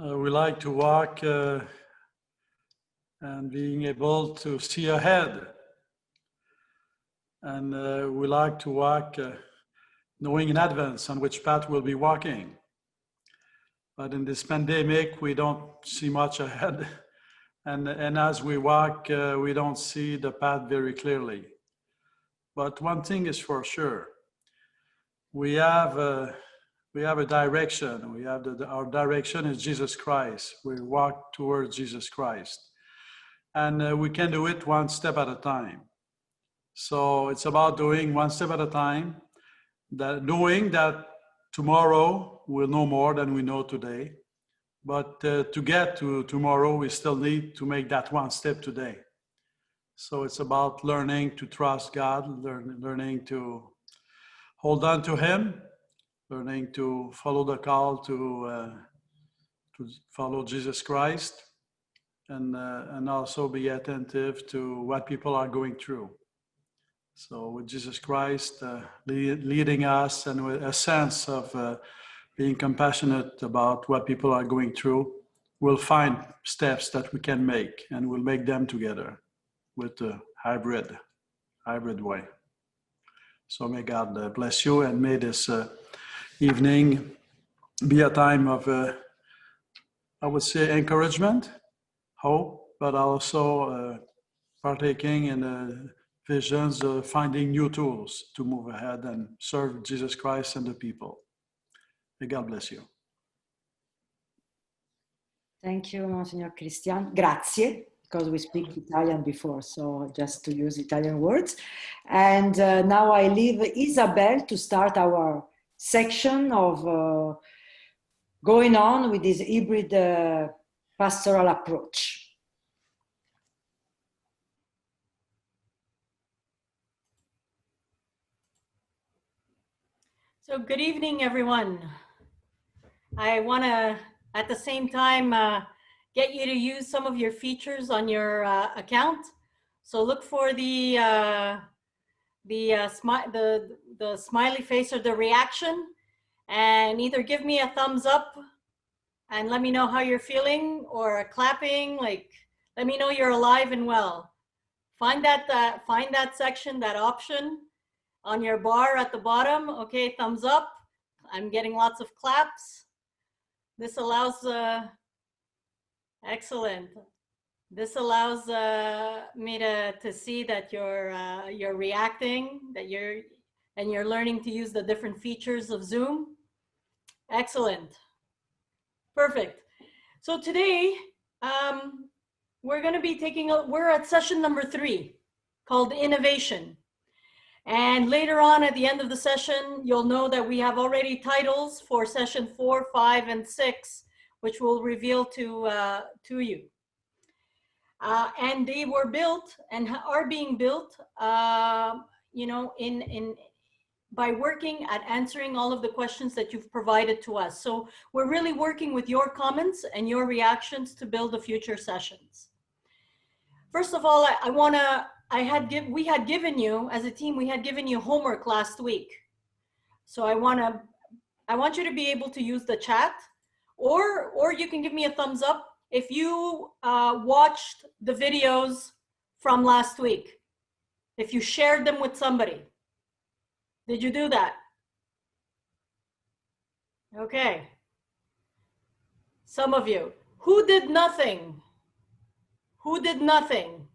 We like to walk and being able to see ahead. And we like to walk knowing in advance on which path we'll be walking. But in this pandemic, we don't see much ahead. And as we walk, we don't see the path very clearly. But one thing is for sure, we have a direction. We have our direction is Jesus Christ. We walk towards Jesus Christ. And we can do it one step at a time. So it's about doing one step at a time, knowing that tomorrow we'll know more than we know today. But to get to tomorrow, we still need to make that one step today. So it's about learning to trust God, learning to hold on to Him, learning to follow the call to follow Jesus Christ, and also be attentive to what people are going through. So with Jesus Christ leading us, and with a sense of being compassionate about what people are going through, we'll find steps that we can make, and we'll make them together with a hybrid way. So may God bless you, and may this evening be a time of, I would say, encouragement, hope, but also partaking in visions of finding new tools to move ahead and serve Jesus Christ and the people. May God bless you. Thank you, Monsignor Christian. Grazie, because we speak Italian before, so just to use Italian words. And now I leave Isabel to start our section of going on with this hybrid pastoral approach. So good evening, everyone. I want to, at the same time, get you to use some of your features on your account. So look for the smiley face or the reaction, and either give me a thumbs up and let me know how you're feeling, or a clapping, like let me know you're alive and well. Find that section, that option on your bar at the bottom. Okay, thumbs up. I'm getting lots of claps. This allows, excellent. This allows me to see that you're reacting, that you're learning to use the different features of Zoom. Excellent. Perfect. So today, we're going to be we're at session number 3 called Innovation. And later on at the end of the session, you'll know that we have already titles for session 4, 5, and 6, which we'll reveal to you. And they were built and are being built, you know, by working at answering all of the questions that you've provided to us. So we're really working with your comments and your reactions to build the future sessions. First of all, we had given you, as a team, we had given you homework last week. So I want you to be able to use the chat, or you can give me a thumbs up if you watched the videos from last week, if you shared them with somebody. Did you do that? Okay. Some of you. Who did nothing? Who did nothing?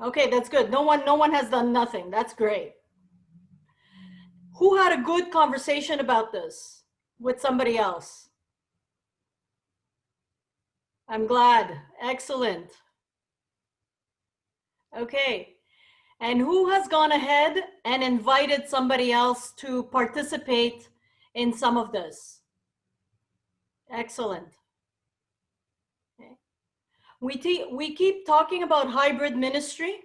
Okay, that's good. No one has done nothing. That's great. Who had a good conversation about this with somebody else? I'm glad. Excellent. Okay. And who has gone ahead and invited somebody else to participate in some of this? Excellent. Okay. We keep talking about hybrid ministry,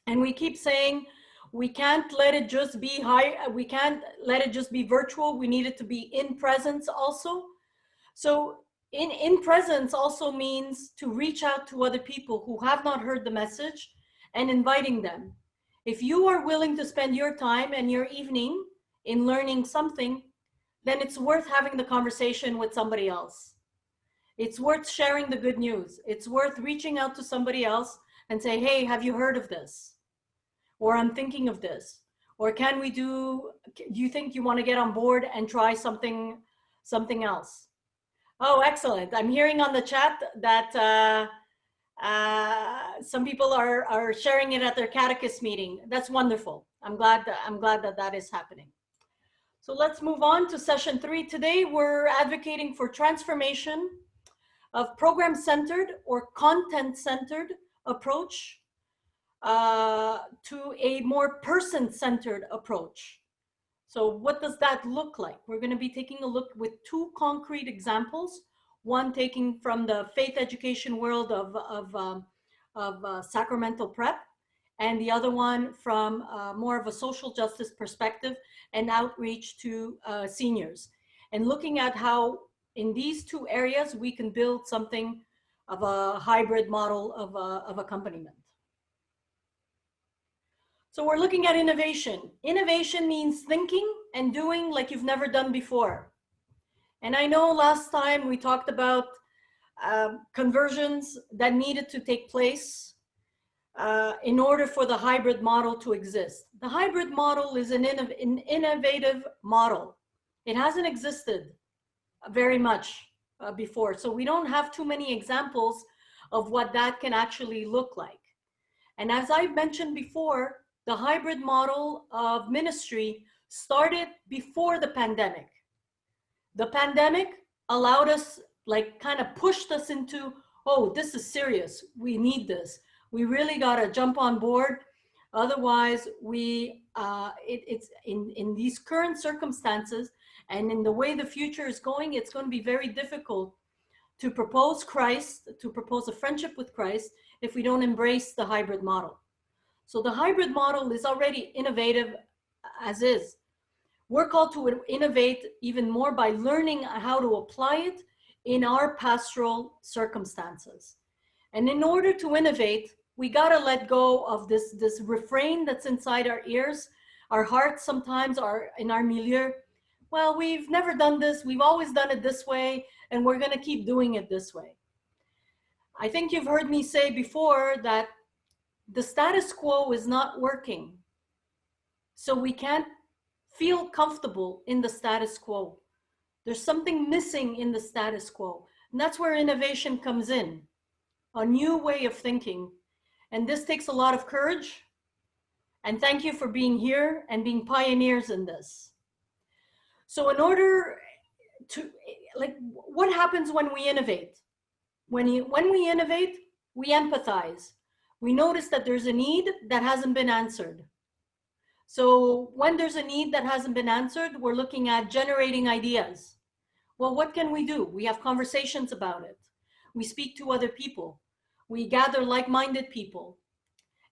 and we keep saying we can't let it just be we can't let it just be virtual. We need it to be in presence also. So in presence also means to reach out to other people who have not heard the message and inviting them. If you are willing to spend your time and your evening in learning something, then it's worth having the conversation with somebody else. It's worth sharing the good news. It's worth reaching out to somebody else and say, hey, have you heard of this? Or I'm thinking of this. Or do you think you want to get on board and try something else? Oh, excellent. I'm hearing on the chat that some people are sharing it at their catechist meeting. That's wonderful. I'm glad that is happening. So let's move on to session 3. Today, we're advocating for transformation of program-centered or content-centered approach to a more person-centered approach. So what does that look like? We're going to be taking a look with 2 concrete examples, one taking from the faith education world of sacramental prep, and the other one from more of a social justice perspective and outreach to seniors. And looking at how in these 2 areas we can build something of a hybrid model of accompaniment. So we're looking at innovation. Innovation means thinking and doing like you've never done before. And I know last time we talked about conversions that needed to take place in order for the hybrid model to exist. The hybrid model is an innovative model. It hasn't existed very much before. So we don't have too many examples of what that can actually look like. And as I've mentioned before, the hybrid model of ministry started before the pandemic. The pandemic allowed us, like kind of pushed us into, oh, this is serious. We need this. We really got to jump on board. Otherwise, it's in these current circumstances and in the way the future is going, it's going to be very difficult to propose Christ, to propose a friendship with Christ if we don't embrace the hybrid model. So the hybrid model is already innovative as is. We're called to innovate even more by learning how to apply it in our pastoral circumstances. And in order to innovate, we got to let go of this refrain that's inside our ears. Our hearts sometimes are in our milieu. Well, we've never done this. We've always done it this way, and we're going to keep doing it this way. I think you've heard me say before that the status quo is not working. So we can't feel comfortable in the status quo. There's something missing in the status quo. And that's where innovation comes in, a new way of thinking. And this takes a lot of courage. And thank you for being here and being pioneers in this. So in order to, what happens when we innovate? When we innovate, we empathize. We notice that there's a need that hasn't been answered. So when there's a need that hasn't been answered, we're looking at generating ideas. Well, what can we do? We have conversations about it. We speak to other people. We gather like-minded people.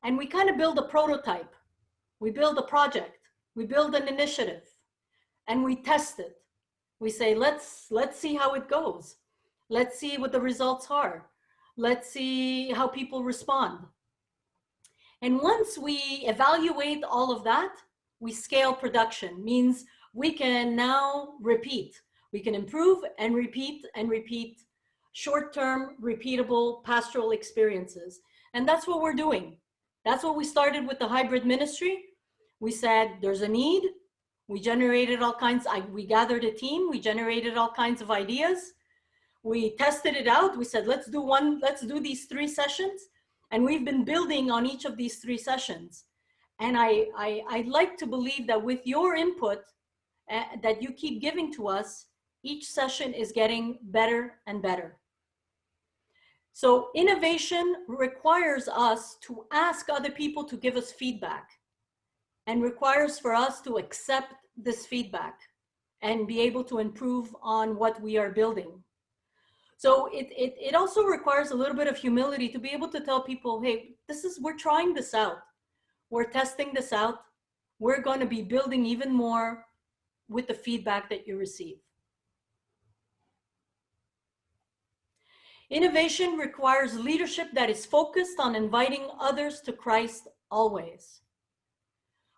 And we kind of build a prototype. We build a project. We build an initiative. And we test it. We say, let's see how it goes. Let's see what the results are. Let's see how people respond. And once we evaluate all of that, we scale production. Means we can now repeat. We can improve and repeat short-term, repeatable pastoral experiences. And that's what we're doing. That's what we started with the hybrid ministry. We said, there's a need. We generated all kinds, we gathered a team, we generated all kinds of ideas. We tested it out. We said, let's do these 3 sessions. And we've been building on each of these 3 sessions. And I'd like to believe that with your input that you keep giving to us, each session is getting better and better. So innovation requires us to ask other people to give us feedback and requires for us to accept this feedback and be able to improve on what we are building. So it also requires a little bit of humility to be able to tell people, hey, we're trying this out. We're testing this out. We're going to be building even more with the feedback that you receive. Innovation requires leadership that is focused on inviting others to Christ always.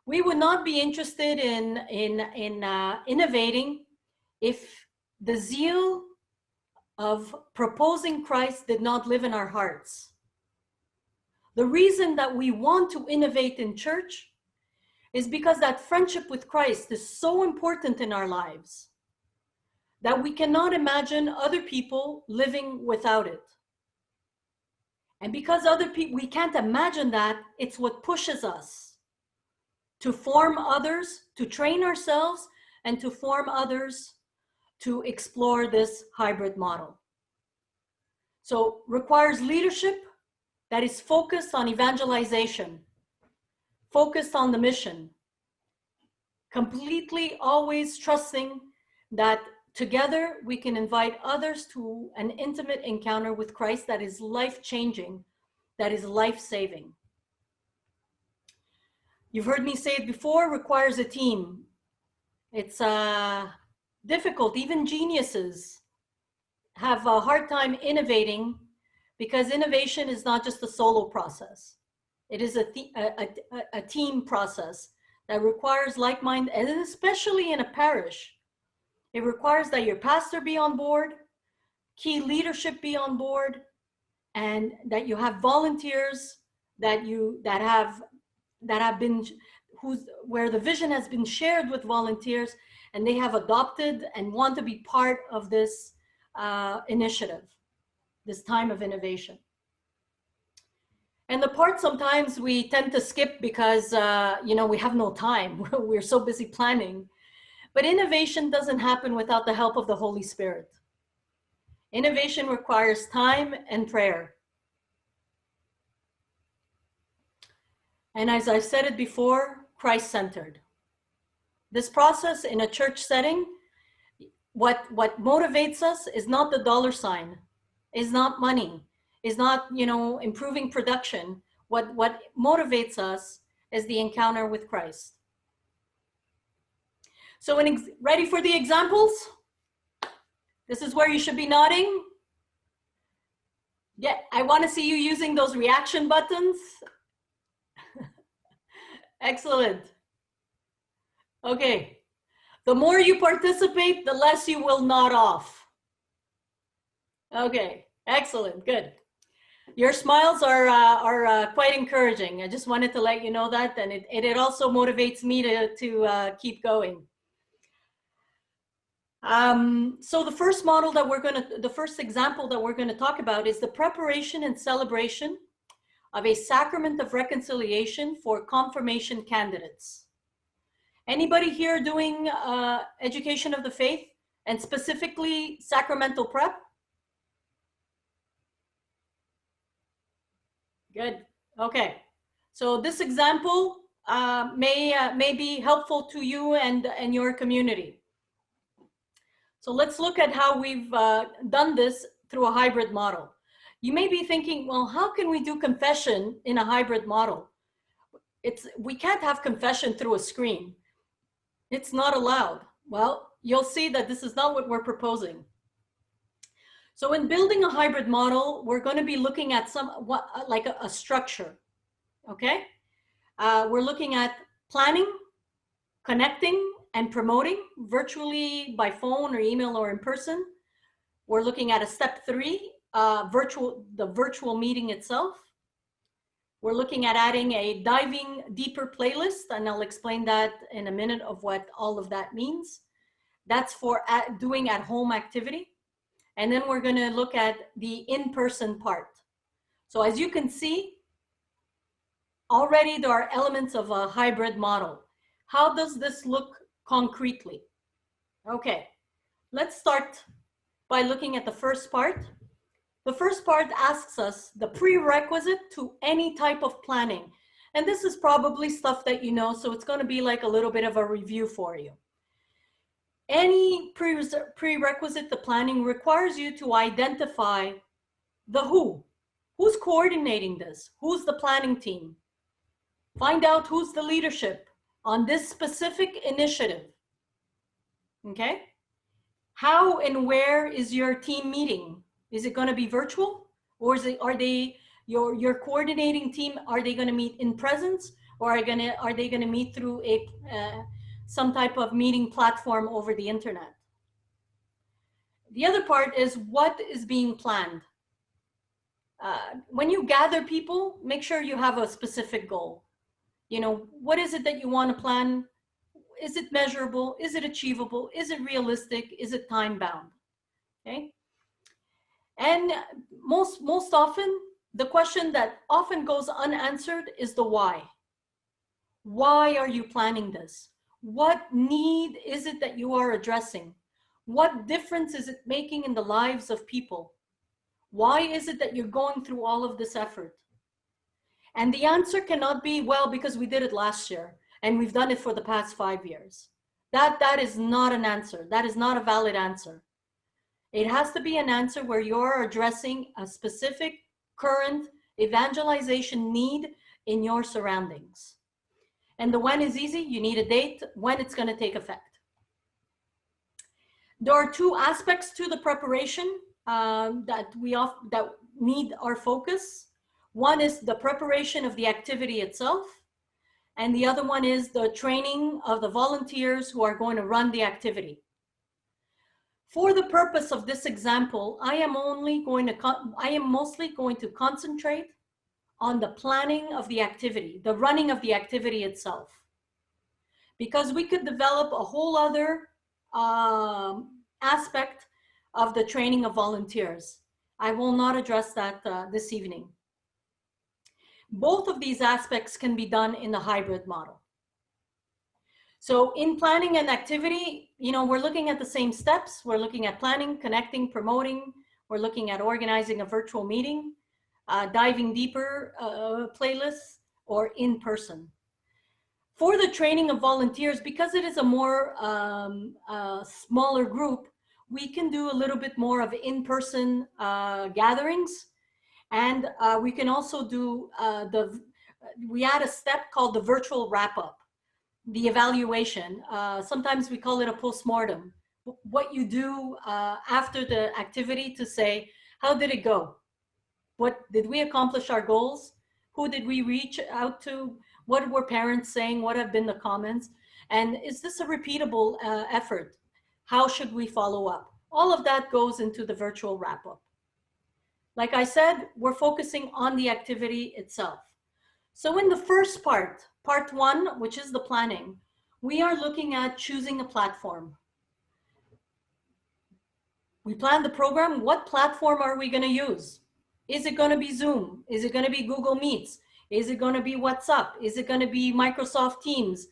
We would not be interested in innovating if the zeal of proposing Christ did not live in our hearts. The reason that we want to innovate in church is because that friendship with Christ is so important in our lives that we cannot imagine other people living without it. And because other people, we can't imagine that, it's what pushes us to form others, to train ourselves, and to form others to explore this hybrid model. So requires leadership that is focused on evangelization, focused on the mission, completely always trusting that together we can invite others to an intimate encounter with Christ that is life-changing, that is life-saving. You've heard me say it before, requires a team. It's difficult. Even geniuses have a hard time innovating because innovation is not just a solo process. It is a team process that requires like-minded, and especially in a parish, it requires that your pastor be on board, key leadership be on board, and that you have volunteers that have been, where the vision has been shared with volunteers and they have adopted and want to be part of this initiative, this time of innovation. And the part sometimes we tend to skip because we have no time. We're so busy planning. But innovation doesn't happen without the help of the Holy Spirit. Innovation requires time and prayer. And as I said it before, Christ-centered. This process in a church setting, what motivates us is not the dollar sign, is not money, is not improving production. What motivates us is the encounter with Christ. So ready for the examples? This is where you should be nodding. Yeah, I want to see you using those reaction buttons. Excellent. Okay. The more you participate, the less you will nod off. Okay. Excellent. Good. Your smiles are quite encouraging. I just wanted to let you know that, and it also motivates me to keep going. So the first model that the first example that we're going to talk about is the preparation and celebration of a sacrament of reconciliation for confirmation candidates. Anybody here doing education of the faith and specifically sacramental prep? Good. Okay. So this example may be helpful to you and your community. So let's look at how we've done this through a hybrid model. You may be thinking, well, how can we do confession in a hybrid model? We can't have confession through a screen. It's not allowed. Well, you'll see that this is not what we're proposing. So in building a hybrid model, we're going to be looking at like a structure, okay? We're looking at planning, connecting, and promoting virtually by phone or email or in person. We're looking at a step 3, the virtual meeting itself. We're looking at adding a diving deeper playlist, and I'll explain that in a minute of what all of that means. That's for doing at-home activity. And then we're going to look at the in-person part. So as you can see, already there are elements of a hybrid model. How does this look concretely? Okay, let's start by looking at the first part. The first part asks us the prerequisite to any type of planning. And this is probably stuff that you know, so it's going to be like a little bit of a review for you. Any prerequisite to planning requires you to identify the who. Who's coordinating this? Who's the planning team? Find out who's the leadership on this specific initiative. Okay? How and where is your team meeting? Is it going to be virtual, or are they your coordinating team? Are they going to meet in presence, or are they going to meet through some type of meeting platform over the internet? The other part is what is being planned. When you gather people, make sure you have a specific goal. You know, what is it that you want to plan? Is it measurable? Is it achievable? Is it realistic? Is it time bound? Okay. And most often, the question that often goes unanswered is the why. Why are you planning this? What need is it that you are addressing? What difference is it making in the lives of people? Why is it that you're going through all of this effort? And the answer cannot be, well, because we did it last year and we've done it for the past 5 years. That is not an answer. That is not a valid answer. It has to be an answer where you're addressing a specific current evangelization need in your surroundings. And the when is easy. You need a date when it's going to take effect. There are two aspects to the preparation that need our focus. One is the preparation of the activity itself, and the other one is the training of the volunteers who are going to run the activity. For the purpose of this example, I am mostly going to concentrate on the planning of the activity, the running of the activity itself, because we could develop a whole other aspect of the training of volunteers. I will not address that this evening. Both of these aspects can be done in the hybrid model. So in planning an activity, you know, we're looking at the same steps. We're looking at planning, connecting, promoting. We're looking at organizing a virtual meeting, diving deeper playlists, or in person. For the training of volunteers, because it is a more smaller group, we can do a little bit more of in-person gatherings. And we can also do we add a step called the virtual wrap-up, the evaluation. Sometimes we call it a postmortem. What you do after the activity to say, how did it go? What did we accomplish our goals? Who did we reach out to? What were parents saying? What have been the comments? And is this a repeatable effort? How should we follow up? All of that goes into the virtual wrap-up. Like I said, we're focusing on the activity itself. So in the first part 1, which is the planning, we are looking at choosing a platform. We plan the program. What platform are we going to use? Is it going to be Zoom? Is it going to be Google Meets? Is it going to be WhatsApp? Is it going to be Microsoft Teams?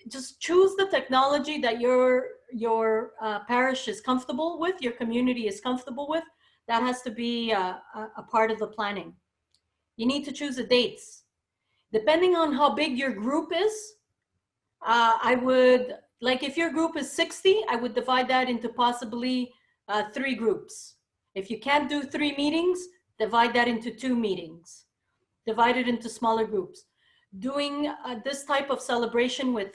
Just choose the technology that your parish is comfortable with, your community is comfortable with. That has to be a part of the planning. You need to choose the dates. Depending on how big your group is, I would, like if your group is 60, I would divide that into possibly 3 groups. If you can't do 3 meetings, divide that into 2 meetings. Divide it into smaller groups. Doing this type of celebration with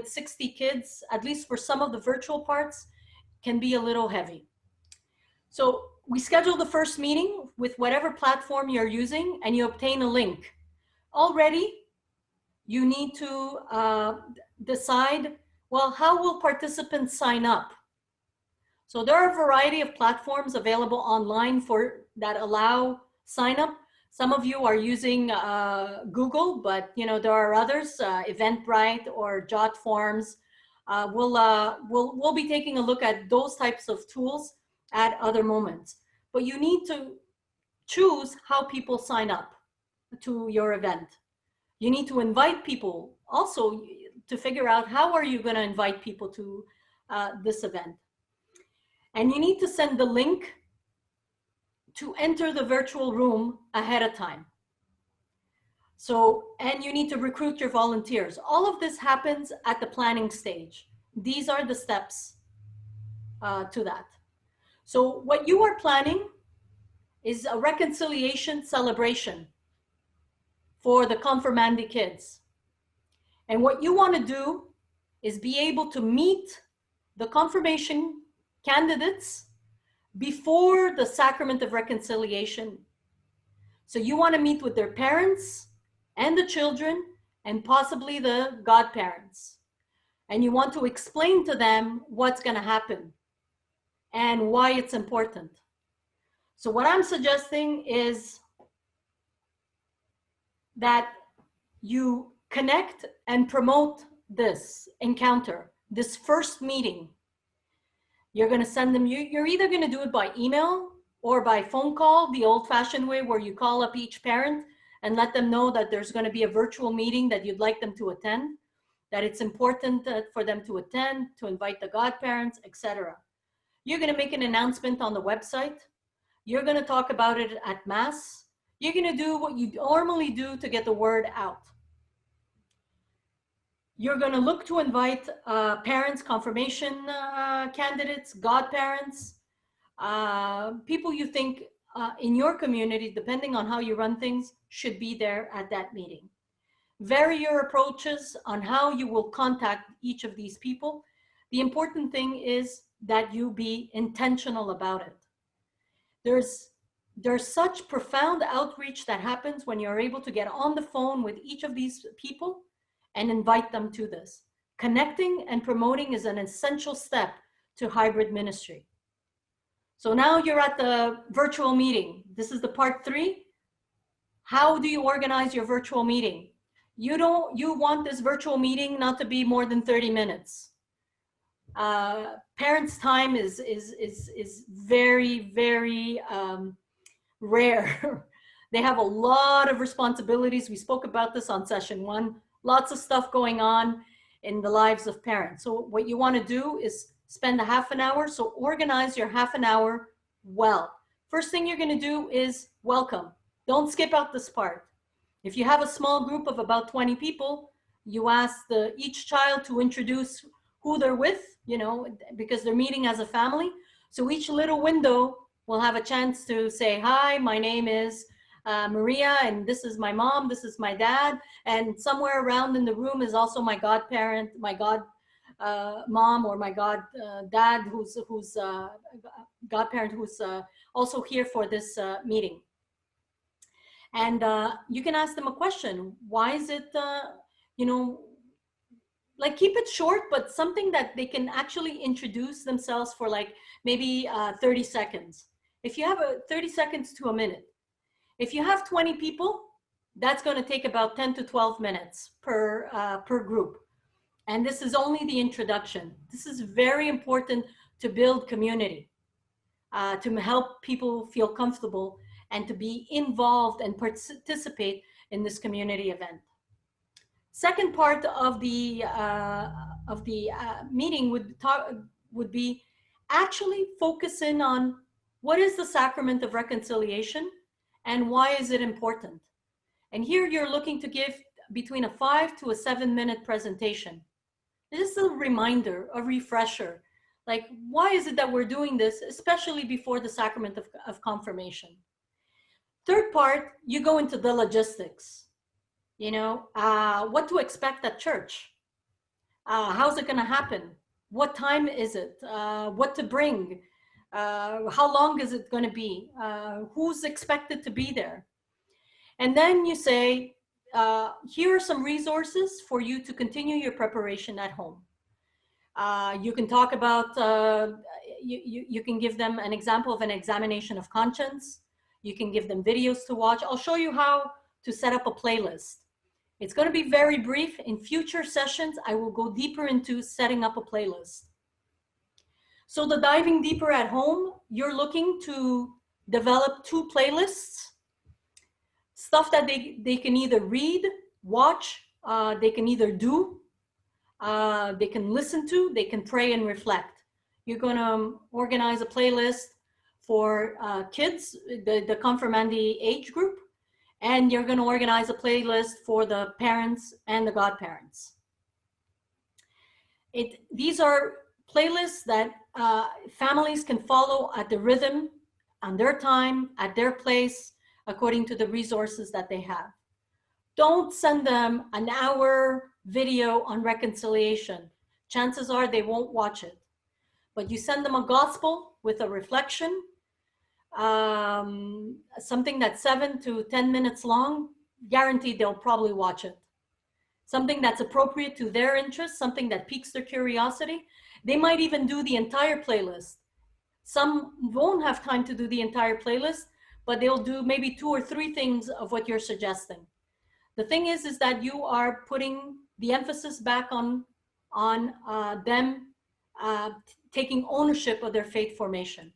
60 kids, at least for some of the virtual parts, can be a little heavy. So we schedule the first meeting with whatever platform you're using, and you obtain a link. Already, you need to decide, well, how will participants sign up? So there are a variety of platforms available online that allow sign up. Some of you are using Google, but you know there are others, Eventbrite or JotForms. We'll be taking a look at those types of tools at other moments. But you need to choose how people sign up to your event. You need to invite people also to figure out how are you going to invite people to this event. And you need to send the link to enter the virtual room ahead of time. So, and you need to recruit your volunteers. All of this happens at the planning stage. These are the steps to that. So what you are planning is a reconciliation celebration for the confirmandi kids. And what you want to do is be able to meet the confirmation candidates before the sacrament of reconciliation. So you want to meet with their parents and the children and possibly the godparents. And you want to explain to them what's going to happen. and why it's important. So what I'm suggesting is that you connect and promote this encounter, this first meeting. You're going to send them, you're either going to do it by email or by phone call, the old-fashioned way where you call up each parent and let them know that there's going to be a virtual meeting that you'd like them to attend, that it's important for them to attend, to invite the godparents, etc. You're going to make an announcement on the website. You're going to talk about it at Mass. You're going to do what you normally do to get the word out. You're going to look to invite parents, confirmation candidates, godparents, people you think in your community, depending on how you run things, should be there at that meeting. Vary your approaches on how you will contact each of these people. The important thing is that you be intentional about it. There's such profound outreach that happens when you're able to get on the phone with each of these people and invite them to this. Connecting and promoting is an essential step to hybrid ministry. So now you're at the virtual meeting. This is the part 3. How do you organize your virtual meeting? You want this virtual meeting not to be more than 30 minutes. Parents' time is very, very rare. They have a lot of responsibilities. We spoke about this on session 1. Lots of stuff going on in the lives of parents. So what you want to do is spend a half an hour. So organize your half an hour well. First thing you're going to do is welcome. Don't skip out this part. If you have a small group of about 20 people, you ask each child to introduce who they're with, because they're meeting as a family. So each little window will have a chance to say, hi, my name is Maria, and this is my mom, this is my dad, and somewhere around in the room is also my godparent, my mom, or my dad, who's godparent, who's also here for this meeting. And you can ask them a question. Why is it, keep it short, but something that they can actually introduce themselves for maybe 30 seconds. If you have 30 seconds to a minute. If you have 20 people, that's going to take about 10 to 12 minutes per group. And this is only the introduction. This is very important to build community, to help people feel comfortable and to be involved and participate in this community event. Second part of the meeting would be actually focusing on what is the sacrament of reconciliation and why is it important. And here you're looking to give between a 5 to a 7 minute presentation. This is a reminder, a refresher. Why is it that we're doing this, especially before the sacrament of confirmation? Third part, you go into the logistics. What to expect at church. How's it going to happen? What time is it? What to bring? How long is it going to be? Who's expected to be there? And then you say, here are some resources for you to continue your preparation at home. You can talk about, you can give them an example of an examination of conscience. You can give them videos to watch. I'll show you how to set up a playlist. It's going to be very brief. In future sessions, I will go deeper into setting up a playlist. So the diving deeper at home, you're looking to develop 2 playlists, stuff that they can either read, watch, they can either do, they can listen to, they can pray and reflect. You're going to organize a playlist for kids, the confirmandi age group, and you're going to organize a playlist for the parents and the godparents. These are playlists that families can follow at the rhythm, on their time, at their place, according to the resources that they have. Don't send them an hour video on reconciliation. Chances are they won't watch it. But you send them a gospel with a reflection, something that's 7 to 10 minutes long, guaranteed they'll probably watch it. Something that's appropriate to their interests, something that piques their curiosity. They might even do the entire playlist. Some won't have time to do the entire playlist, but they'll do maybe 2 or 3 things of what you're suggesting. The thing is that you are putting the emphasis back on them taking ownership of their faith formation.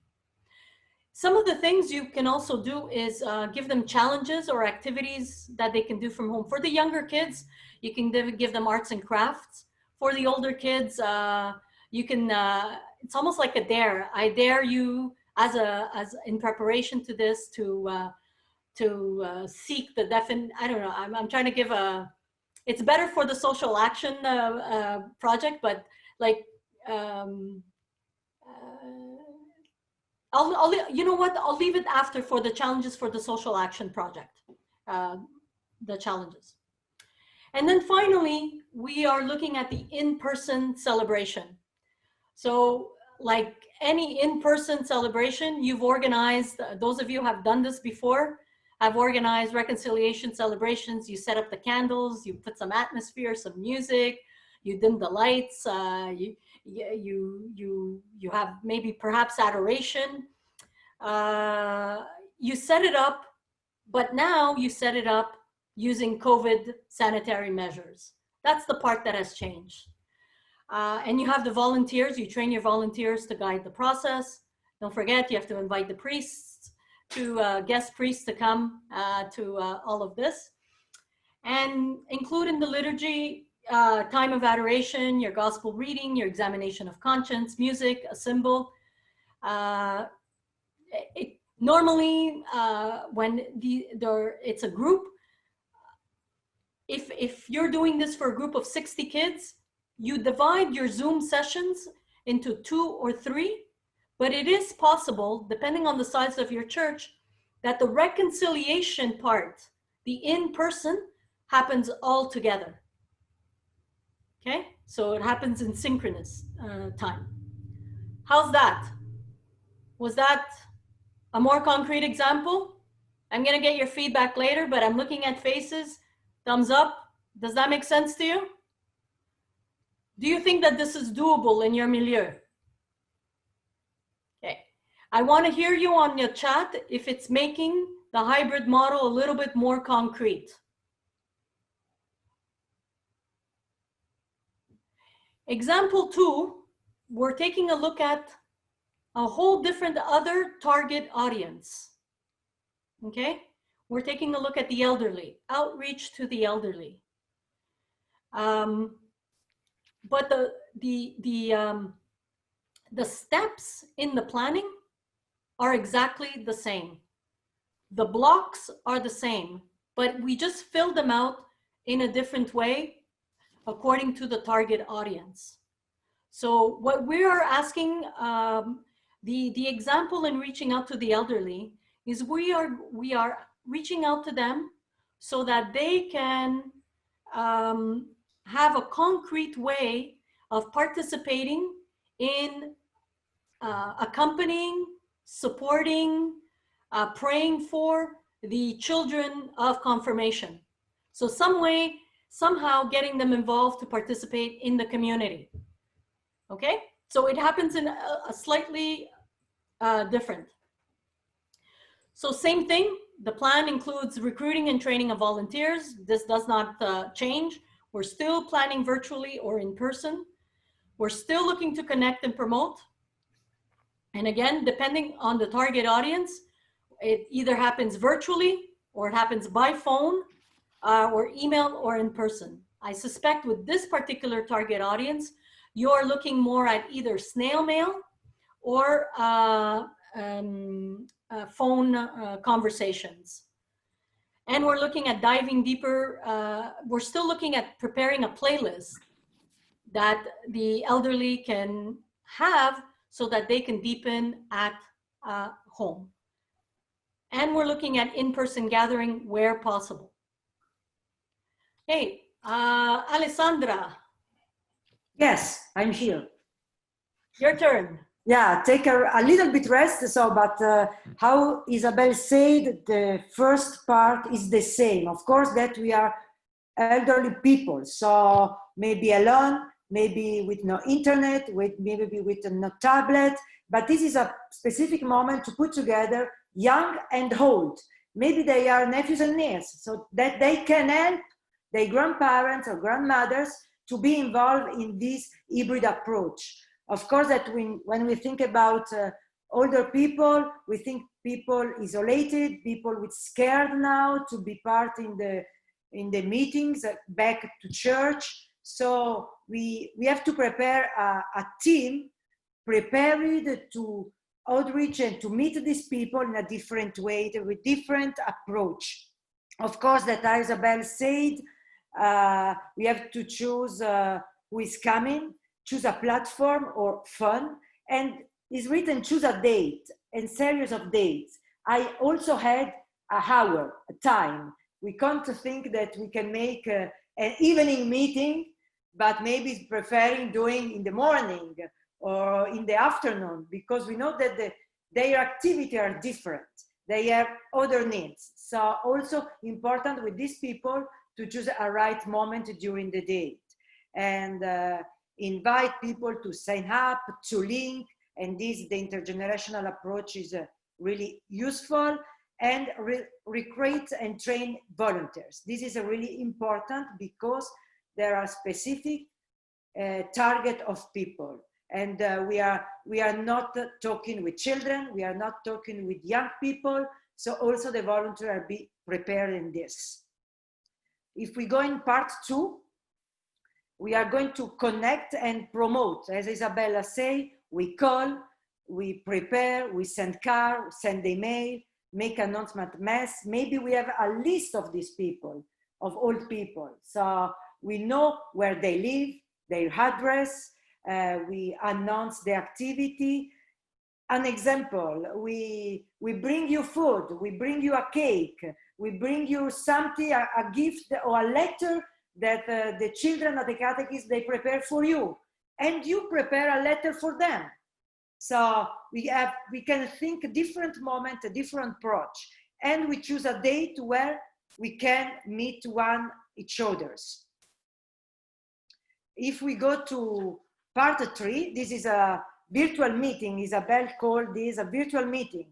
Some of the things you can also do is give them challenges or activities that they can do from home. For the younger kids, you can give them arts and crafts. For the older kids, you can, it's almost like a dare. I dare you as in preparation to this to seek the I don't know, I'm trying to give it's better for the social action project, but like, you know what, I'll leave it after for the challenges for the social action project, the challenges. And then finally, we are looking at the in-person celebration. So like any in-person celebration, you've organized, those of you who have done this before, have organized reconciliation celebrations. You set up the candles, you put some atmosphere, some music, you dim the lights, you have maybe perhaps adoration. You set it up, but now you set it up using COVID sanitary measures. That's the part that has changed. And you have the volunteers, you train your volunteers to guide the process. Don't forget, you have to invite the priests, guest priests to come to all of this. And include in the liturgy time of adoration, your gospel reading, your examination of conscience, music, a symbol. Normally, when it's a group, if you're doing this for a group of 60 kids, you divide your Zoom sessions into 2 or 3, but it is possible, depending on the size of your church, that the reconciliation part, the in-person, happens all together. Okay, so it happens in synchronous time. How's that? Was that a more concrete example? I'm gonna get your feedback later, but I'm looking at faces. Thumbs up. Does that make sense to you? Do you think that this is doable in your milieu? Okay, I want to hear you on your chat if it's making the hybrid model a little bit more concrete. Example 2, we're taking a look at a whole different other target audience. Okay, we're taking a look at the elderly, outreach to the elderly. But the steps in the planning are exactly the same. The blocks are the same, but we just fill them out in a different way according to the target audience. So what we are asking, the example in reaching out to the elderly is we are reaching out to them so that they can have a concrete way of participating in accompanying, supporting, praying for the children of confirmation. So somehow getting them involved to participate in the community. Okay, so it happens in a slightly different. So same thing, the plan includes recruiting and training of volunteers. This does not change. We're still planning virtually or in person. We're still looking to connect and promote. And again, depending on the target audience, it either happens virtually or it happens by phone or email or in person. I suspect with this particular target audience, you're looking more at either snail mail or phone conversations. And we're looking at diving deeper. We're still looking at preparing a playlist that the elderly can have so that they can deepen at home. And we're looking at in-person gathering where possible. Hey, Alessandra. Yes, I'm here. Your turn. Yeah, take a little bit rest. So, but how Isabel said, the first part is the same. Of course, that we are elderly people. So maybe alone, maybe with no internet, maybe with no tablet, But this is a specific moment to put together young and old. Maybe they are nephews and nieces, so that they can help their grandparents or grandmothers to be involved in this hybrid approach. Of course, that when we think about older people, we think people isolated, people with scared now to be part in the meetings, back to church. So we have to prepare a team prepared to outreach and to meet these people in a different way, with different approach. Of course, that Isabel said, we have to choose who is coming, choose a platform or fun, and it's written choose a date and series of dates. I also had an hour, a time. We can't think that we can make an evening meeting, but maybe preferring doing in the morning or in the afternoon, because we know that their activity are different. They have other needs. So also important with these people to choose a right moment during the day and invite people to sign up, to link, and the intergenerational approach is really useful, and recruit and train volunteers. This is really important because there are specific target of people. And we are not talking with children, we are not talking with young people, so also the volunteers are be prepared in this. If we go in part 2, we are going to connect and promote. As Isabella say, we call, we prepare, we send card, send email, make announcement mass. Maybe we have a list of these people, of old people. So we know where they live, their address, we announce the activity. An example, we bring you food, we bring you a cake, we bring you something, a gift or a letter that the children at the catechism, they prepare for you, and you prepare a letter for them. So we can think a different moment, a different approach, and we choose a date where we can meet each other's. If we go to part 3, this is a virtual meeting. Isabel called this a virtual meeting,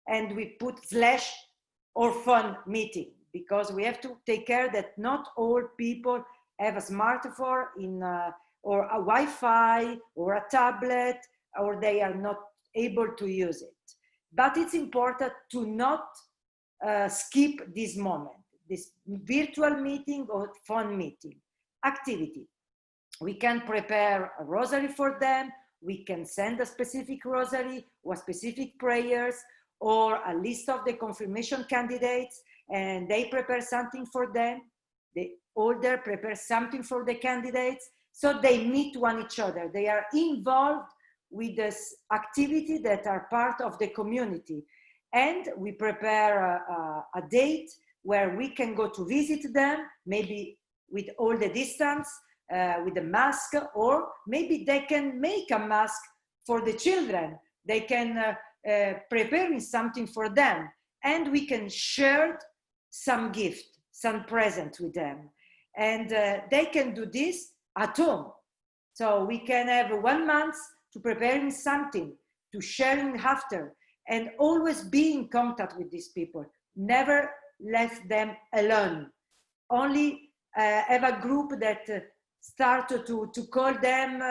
and we put / or fun meeting, because we have to take care that not all people have a smartphone or a Wi-Fi or a tablet, or they are not able to use it. But it's important to not skip this moment, this virtual meeting or fun meeting activity. We can prepare a rosary for them, we can send a specific rosary or specific prayers, or a list of the confirmation candidates, and they prepare something for them. The older prepare something for the candidates, so they meet each other. They are involved with this activity that are part of the community. And we prepare a date where we can go to visit them, maybe with all the distance, with a mask, or maybe they can make a mask for the children. They can prepare something for them, and we can share some gift, some present with them. And they can do this at home. So we can have 1 month to preparing something, to sharing after, and always be in contact with these people. Never let them alone. Only have a group that start to call them,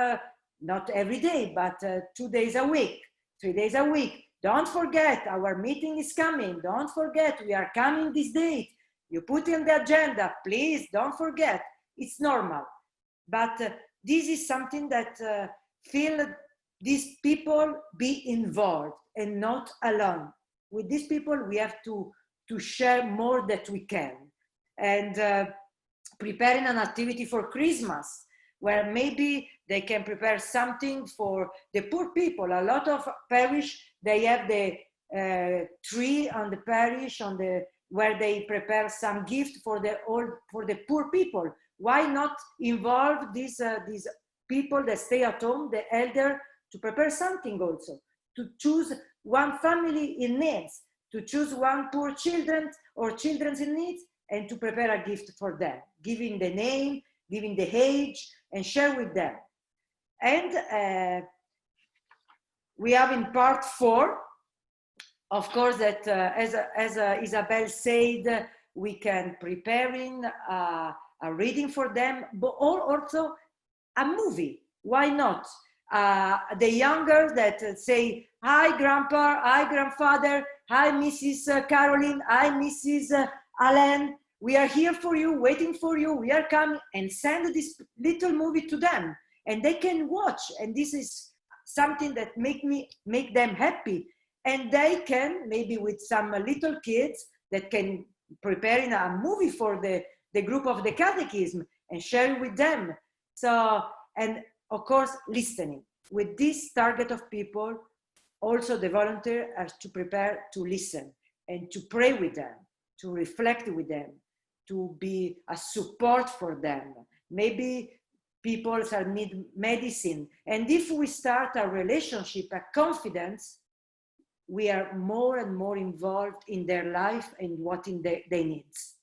not every day, but 2 days a week, 3 days a week. Don't forget, our meeting is coming. Don't forget, we are coming this date. You put in the agenda, please don't forget. It's normal. But this is something that feel these people be involved and not alone. With these people, we have to share more that we can. And preparing an activity for Christmas, where maybe they can prepare something for the poor people. A lot of parish, they have the tree on the parish, where they prepare some gift for the poor people. Why not involve these people that stay at home, the elder, to prepare something also, to choose one family in needs, to choose one poor children or children in needs, and to prepare a gift for them, giving the name, giving the age, and share with them. And we have in part 4, of course, that as Isabel said, we can preparing a reading for them, but also a movie. Why not? The younger that say, hi, Grandpa, hi, Grandfather, hi, Mrs. Caroline, hi, Mrs. Alain, we are here for you, waiting for you, we are coming, and send this little movie to them. And they can watch, and this is something that make them happy. And they can, maybe with some little kids, that can preparing a movie for the group of the catechism and share with them. So, and of course, listening. With this target of people, also the volunteer are to prepare to listen and to pray with them, to reflect with them, to be a support for them. Maybe people need medicine. And if we start a relationship, a confidence, we are more and more involved in their life and what their needs.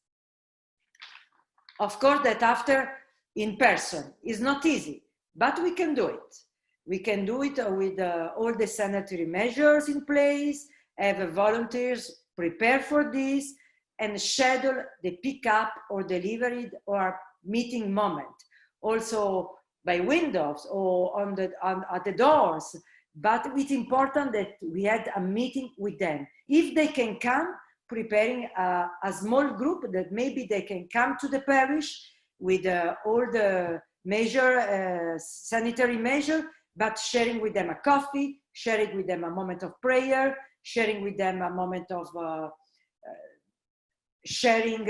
Of course, that after in person is not easy, but we can do it. We can do it with all the sanitary measures in place, have volunteers prepare for this, and schedule the pickup or delivery or meeting moment. Also by windows or at the doors. But it's important that we had a meeting with them. If they can come, preparing a small group that maybe they can come to the parish with all the sanitary measure, but sharing with them a coffee, sharing with them a moment of prayer, sharing with them a moment of sharing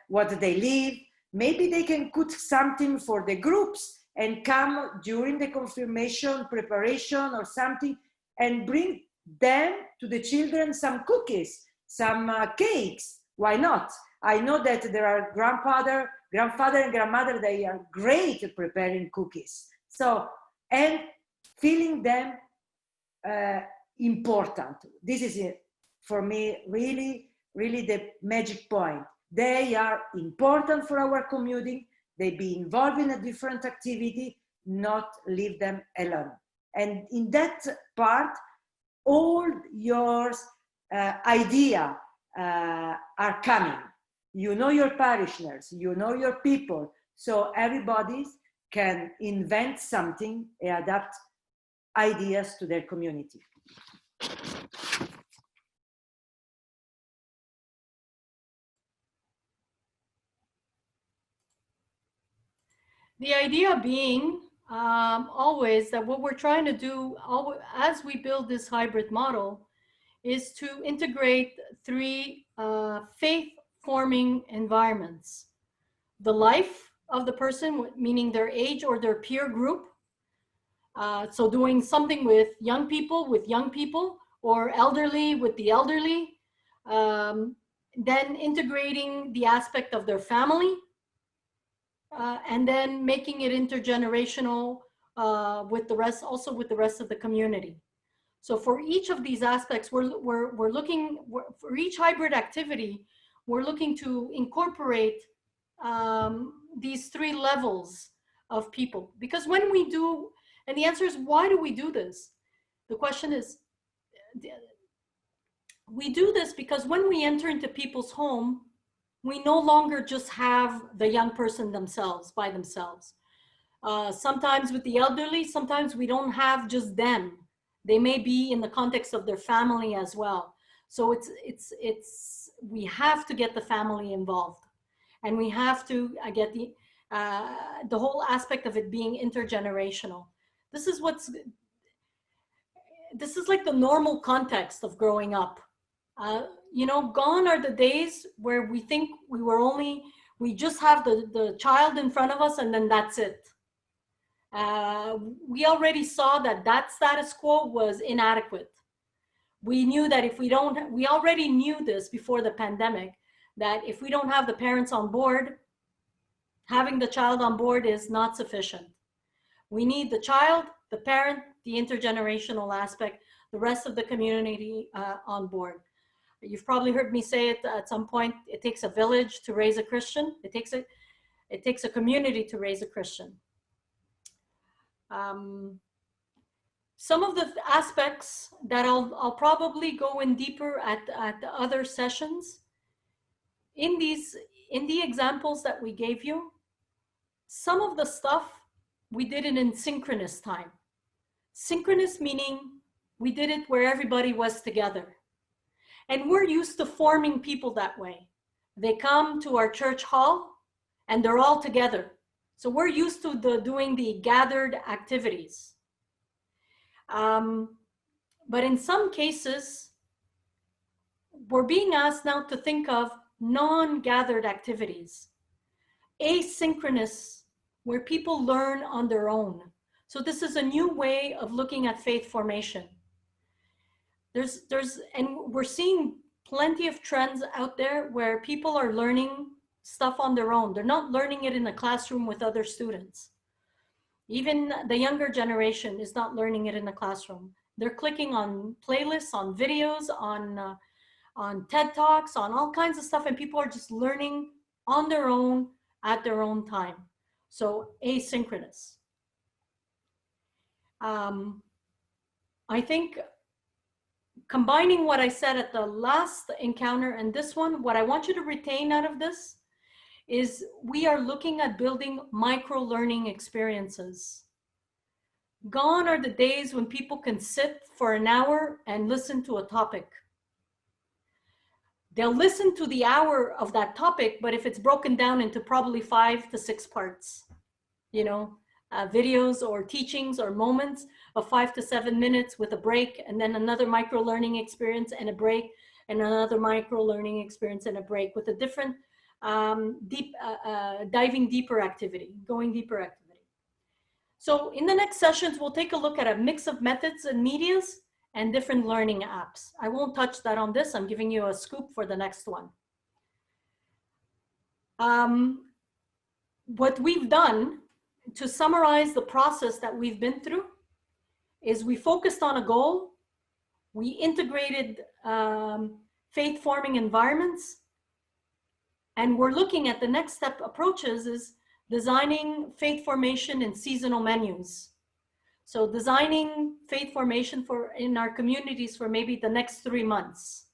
what they live. Maybe they can cook something for the groups and come during the confirmation preparation or something and bring them to the children some cookies, some cakes. Why not? I know that there are grandfather and grandmother, they are great at preparing cookies. So, and feeling them important. This is for me really, really the magic point. They are important for our community. They be involved in a different activity, not leave them alone. And in that part, all your idea are coming. You know your parishioners, you know your people, so everybody can invent something and adapt ideas to their community. The idea being always that what we're trying to do as we build this hybrid model is to integrate 3 faith-forming environments. The life of the person, meaning their age or their peer group. So doing something with young people, or elderly with the elderly. Then integrating the aspect of their family. And then making it intergenerational with the rest, also with the rest of the community. So for each of these aspects, we're looking, for each hybrid activity, we're looking to incorporate these 3 levels of people. Because when we do, and the answer is, why do we do this? The question is, we do this because when we enter into people's home, we no longer just have the young person themselves, by themselves. Sometimes with the elderly, sometimes we don't have just them. They may be in the context of their family as well. So we have to get the family involved. And we have to get the whole aspect of it being intergenerational. This is like the normal context of growing up. You know, gone are the days where we think we just have the child in front of us and then that's it. We already saw that status quo was inadequate. We knew that we already knew this before the pandemic, that if we don't have the parents on board, having the child on board is not sufficient. We need the child, the parent, the intergenerational aspect, the rest of the community on board. You've probably heard me say it at some point, it takes a village to raise a Christian. It takes a community to raise a Christian. Some of the aspects that I'll probably go in deeper at the other sessions. In the examples that we gave you, some of the stuff we did it in synchronous time. Synchronous meaning we did it where everybody was together. And we're used to forming people that way. They come to our church hall and they're all together. So we're used to doing the gathered activities. But in some cases, we're being asked now to think of non-gathered activities, asynchronous, where people learn on their own. So this is a new way of looking at faith formation. And we're seeing plenty of trends out there where people are learning stuff on their own. They're not learning it in a classroom with other students. Even the younger generation is not learning it in a classroom. They're clicking on playlists, on videos, on TED Talks, on all kinds of stuff, and people are just learning on their own at their own time. So asynchronous. I think combining what I said at the last encounter and this one, what I want you to retain out of this is we are looking at building micro-learning experiences. Gone are the days when people can sit for an hour and listen to a topic. They'll listen to the hour of that topic, but if it's broken down into probably 5 to 6 parts, you know, videos or teachings or moments of 5 to 7 minutes with a break, and then another micro-learning experience and a break, and another micro-learning experience and a break with a different diving deeper activity, going deeper activity. So in the next sessions, we'll take a look at a mix of methods and medias and different learning apps. I won't touch that on this. I'm giving you a scoop for the next one. What we've done to summarize the process that we've been through is we focused on a goal. We integrated faith-forming environments. And we're looking at the next step approaches is designing faith formation and seasonal menus. So designing faith formation in our communities for maybe the next 3 months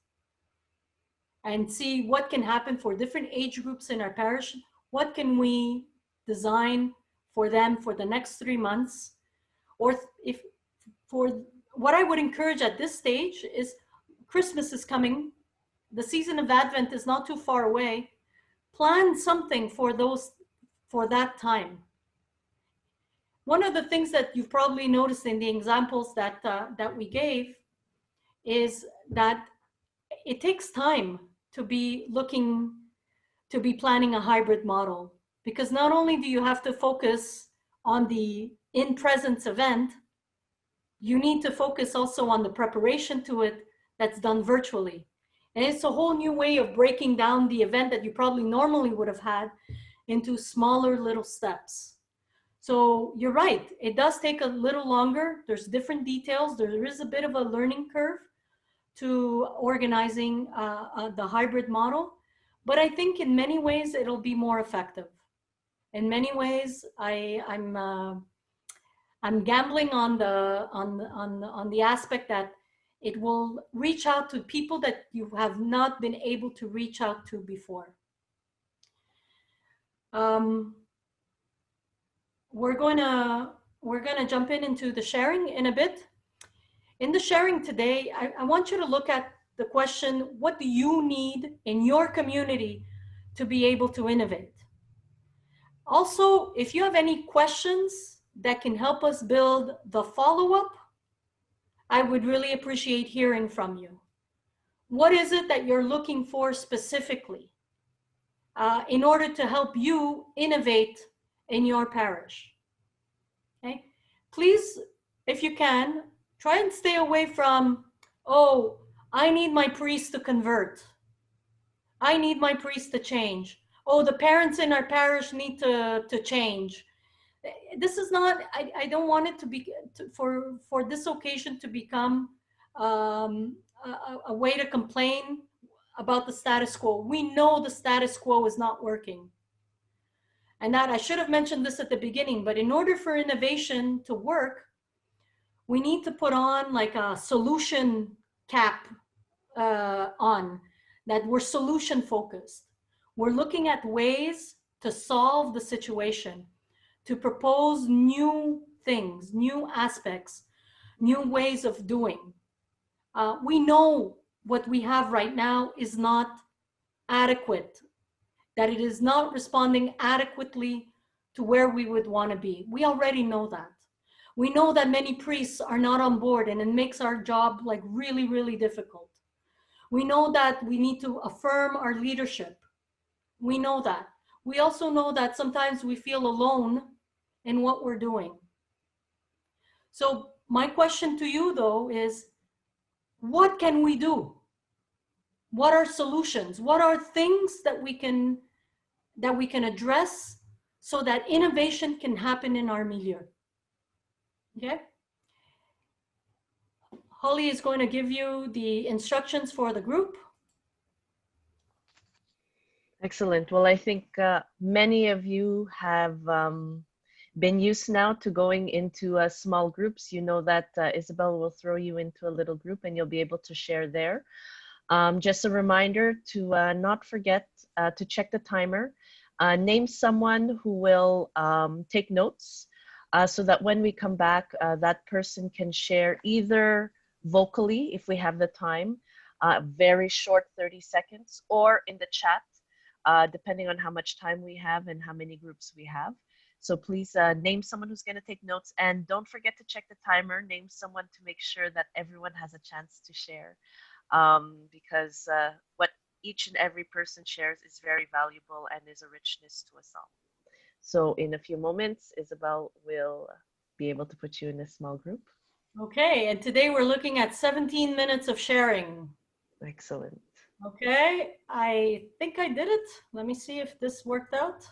and see what can happen for different age groups in our parish. What can we design for them for the next 3 months? Or if for what I would encourage at this stage is Christmas is coming. The season of Advent is not too far away. Plan something for that time. One of the things that you've probably noticed in the examples that we gave is that it takes time to be planning a hybrid model, because not only do you have to focus on the in-presence event, you need to focus also on the preparation to it that's done virtually. And it's a whole new way of breaking down the event that you probably normally would have had into smaller little steps. So you're right, it does take a little longer. There's different details. There is a bit of a learning curve to organizing the hybrid model, but I think in many ways it'll be more effective. In many ways, I'm gambling on the aspect that it will reach out to people that you have not been able to reach out to before. We're gonna jump into the sharing in a bit. In the sharing today, I want you to look at the question, what do you need in your community to be able to innovate? Also, if you have any questions that can help us build the follow-up, I would really appreciate hearing from you. What is it that you're looking for specifically in order to help you innovate in your parish? Okay, please, if you can, try and stay away from, oh, I need my priest to convert. I need my priest to change. Oh, the parents in our parish need to change. This is not, I don't want it to be, for this occasion to become a way to complain about the status quo. We know the status quo is not working. And that I should have mentioned this at the beginning, but in order for innovation to work, we need to put on like a solution cap on, that we're solution focused. We're looking at ways to solve the situation, to propose new things, new aspects, new ways of doing. We know what we have right now is not adequate, that it is not responding adequately to where we would want to be. We already know that. We know that many priests are not on board, and it makes our job like really, really difficult. We know that we need to affirm our leadership. We know that. We also know that sometimes we feel alone in what we're doing. So my question to you though is, what can we do? What are solutions? What are things that we can address so that innovation can happen in our milieu? Okay. Holly is going to give you the instructions for the group. Excellent. Well, I think many of you have been used now to going into small groups. You know that Isabel will throw you into a little group and you'll be able to share there. Just a reminder to not forget to check the timer. Name someone who will take notes so that when we come back, that person can share either vocally, if we have the time, very short 30 seconds, or in the chat, depending on how much time we have and how many groups we have. So please name someone who's going to take notes, and don't forget to check the timer. Name someone to make sure that everyone has a chance to share, because what each and every person shares is very valuable and is a richness to us all. So in a few moments, Isabel will be able to put you in a small group. Okay, and today we're looking at 17 minutes of sharing. Excellent. Okay, I think I did it. Let me see if this worked out.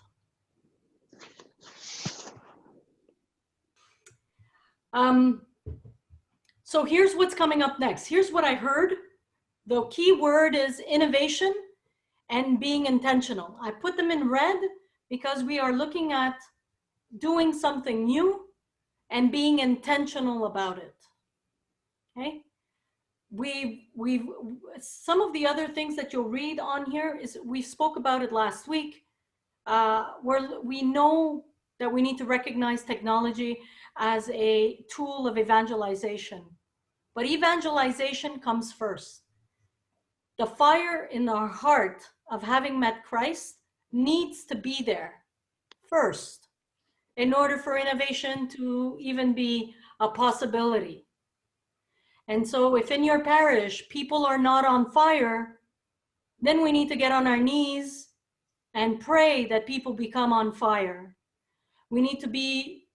So here's what's coming up next. Here's what I heard. The key word is innovation and being intentional. I put them in red because we are looking at doing something new and being intentional about it. Okay. Some of the other things that you'll read on here is, we spoke about it last week, where we know that we need to recognize technology as a tool of evangelization. But evangelization comes first. The fire in our heart of having met Christ needs to be there first in order for innovation to even be a possibility. And so if in your parish people are not on fire, then we need to get on our knees and pray that people become on fire. We need to be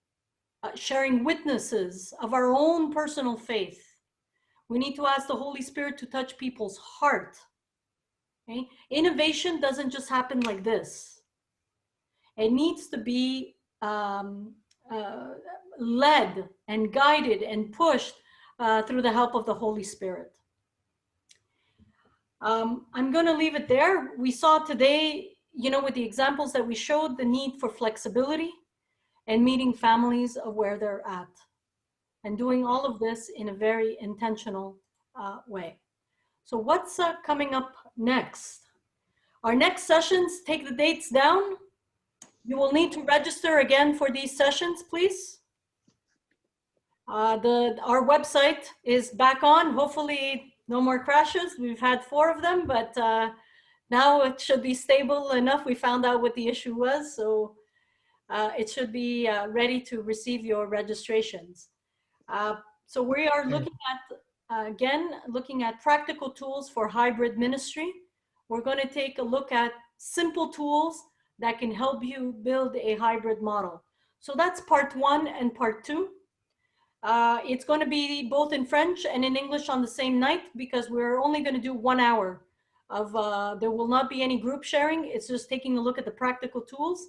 sharing witnesses of our own personal faith. We need to ask the Holy Spirit to touch people's heart. Okay? Innovation doesn't just happen like this. It needs to be led and guided and pushed through the help of the Holy Spirit. I'm going to leave it there. We saw today, with the examples that we showed, the need for flexibility and meeting families of where they're at, and doing all of this in a very intentional way. So what's coming up next? Our next sessions, take the dates down. You will need to register again for these sessions, please. Our website is back on. Hopefully no more crashes. We've had 4 of them, but now it should be stable enough. We found out what the issue was, so it should be ready to receive your registrations. So we are looking at, again, looking at practical tools for hybrid ministry. We're going to take a look at simple tools that can help you build a hybrid model. So that's part 1 and part 2. It's going to be both in French and in English on the same night, because we're only going to do 1 hour of, there will not be any group sharing. It's just taking a look at the practical tools,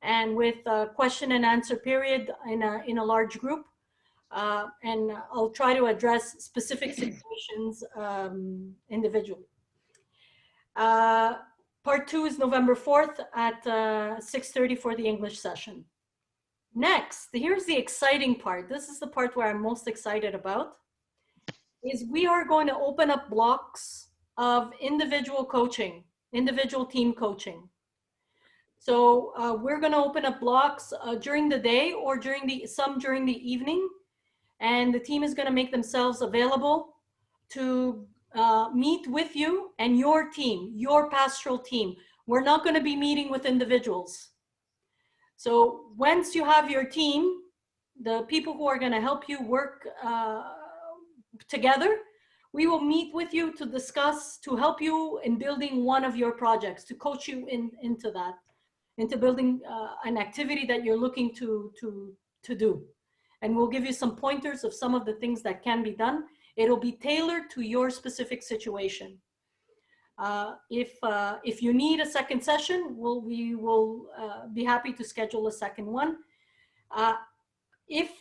and with a question and answer period in a large group. And I'll try to address specific situations individually. Part 2 is November 4th at 6:30 for the English session. Next, here's the exciting part. This is the part where I'm most excited about, is we are going to open up blocks of individual coaching, individual team coaching. So we're going to open up blocks during the day or during the evening, and the team is going to make themselves available to meet with you and your team, your pastoral team. We're not going to be meeting with individuals. So once you have your team, the people who are going to help you work together, we will meet with you to discuss, to help you in building one of your projects, to coach you into that, into building an activity that you're looking to do. And we'll give you some pointers of some of the things that can be done. It'll be tailored to your specific situation. If you need a second session, we will be happy to schedule a second one. If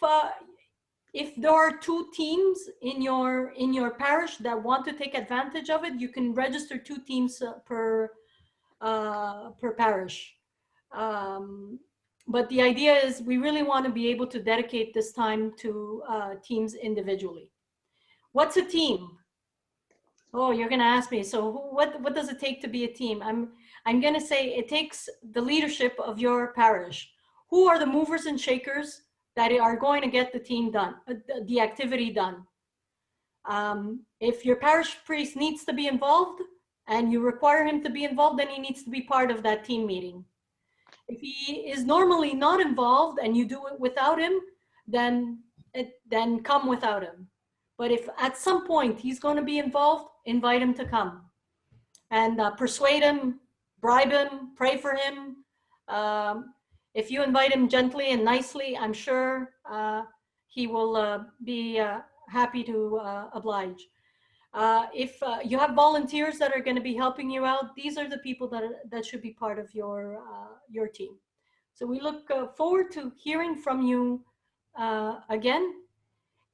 there are two teams in your parish that want to take advantage of it, you can register 2 teams per parish. But the idea is we really want to be able to dedicate this time to teams individually. What's a team? Oh, you're going to ask me, so what does it take to be a team? I'm going to say it takes the leadership of your parish. Who are the movers and shakers that are going to get the team done, the activity done? If your parish priest needs to be involved and you require him to be involved, then he needs to be part of that team meeting. If he is normally not involved and you do it without him, then come without him. But if at some point he's going to be involved, invite him to come and persuade him, bribe him, pray for him. If you invite him gently and nicely, I'm sure he will be happy to oblige. If you have volunteers that are going to be helping you out, these are the people that should be part of your team. So we look forward to hearing from you again.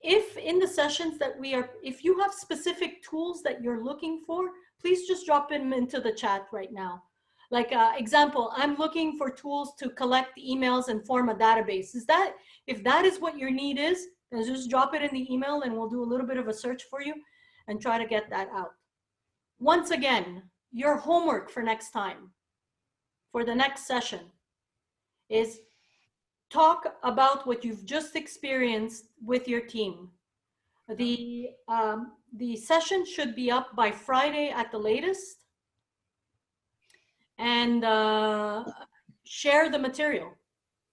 If in the sessions that if you have specific tools that you're looking for, please just drop them into the chat right now. Like example, I'm looking for tools to collect emails and form a database. If that is what your need is, then just drop it in the email and we'll do a little bit of a search for you and try to get that out. Once again, your homework for next time, for the next session, is talk about what you've just experienced with your team. The session should be up by Friday at the latest. And share the material.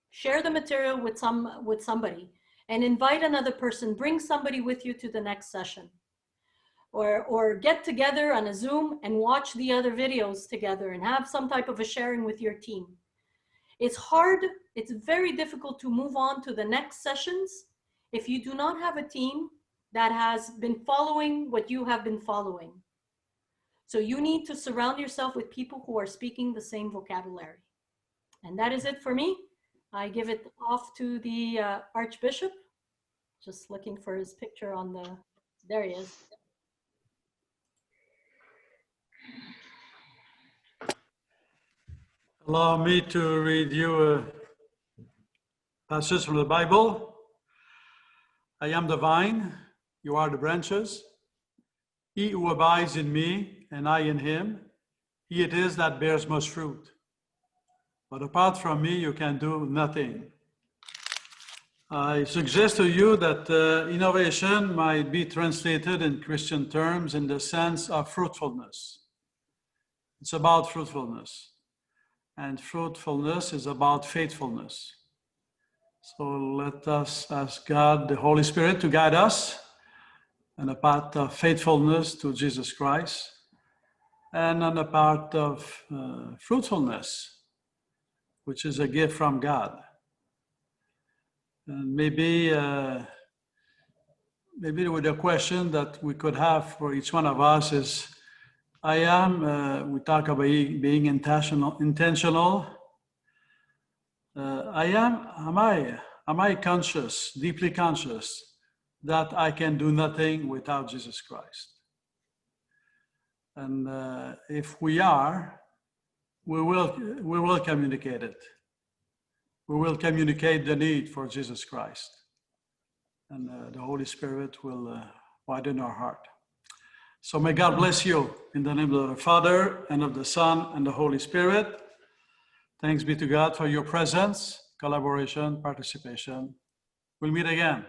Share the material with somebody and invite another person. Bring somebody with you to the next session. Or get together on a Zoom and watch the other videos together and have some type of a sharing with your team. It's hard, it's very difficult to move on to the next sessions if you do not have a team that has been following what you have been following. So you need to surround yourself with people who are speaking the same vocabulary. And that is it for me. I give it off to the Archbishop. Just looking for his picture on there he is. Allow me to read you a passage from the Bible. I am the vine, you are the branches. He who abides in me and I in him, he it is that bears much fruit. But apart from me, you can do nothing. I suggest to you that innovation might be translated in Christian terms in the sense of fruitfulness. It's about fruitfulness. And fruitfulness is about faithfulness. So let us ask God, the Holy Spirit, to guide us on the path of faithfulness to Jesus Christ and on the path of fruitfulness, which is a gift from God. And maybe with a question that we could have for each one of us is, we talk about being intentional. Am I conscious, deeply conscious, that I can do nothing without Jesus Christ? And if we are, we will communicate it. we will communicate the need for Jesus Christ. And the Holy Spirit will widen our heart. So may God bless you in the name of the Father, and of the Son, and the Holy Spirit. Thanks be to God for your presence, collaboration, participation. We'll meet again.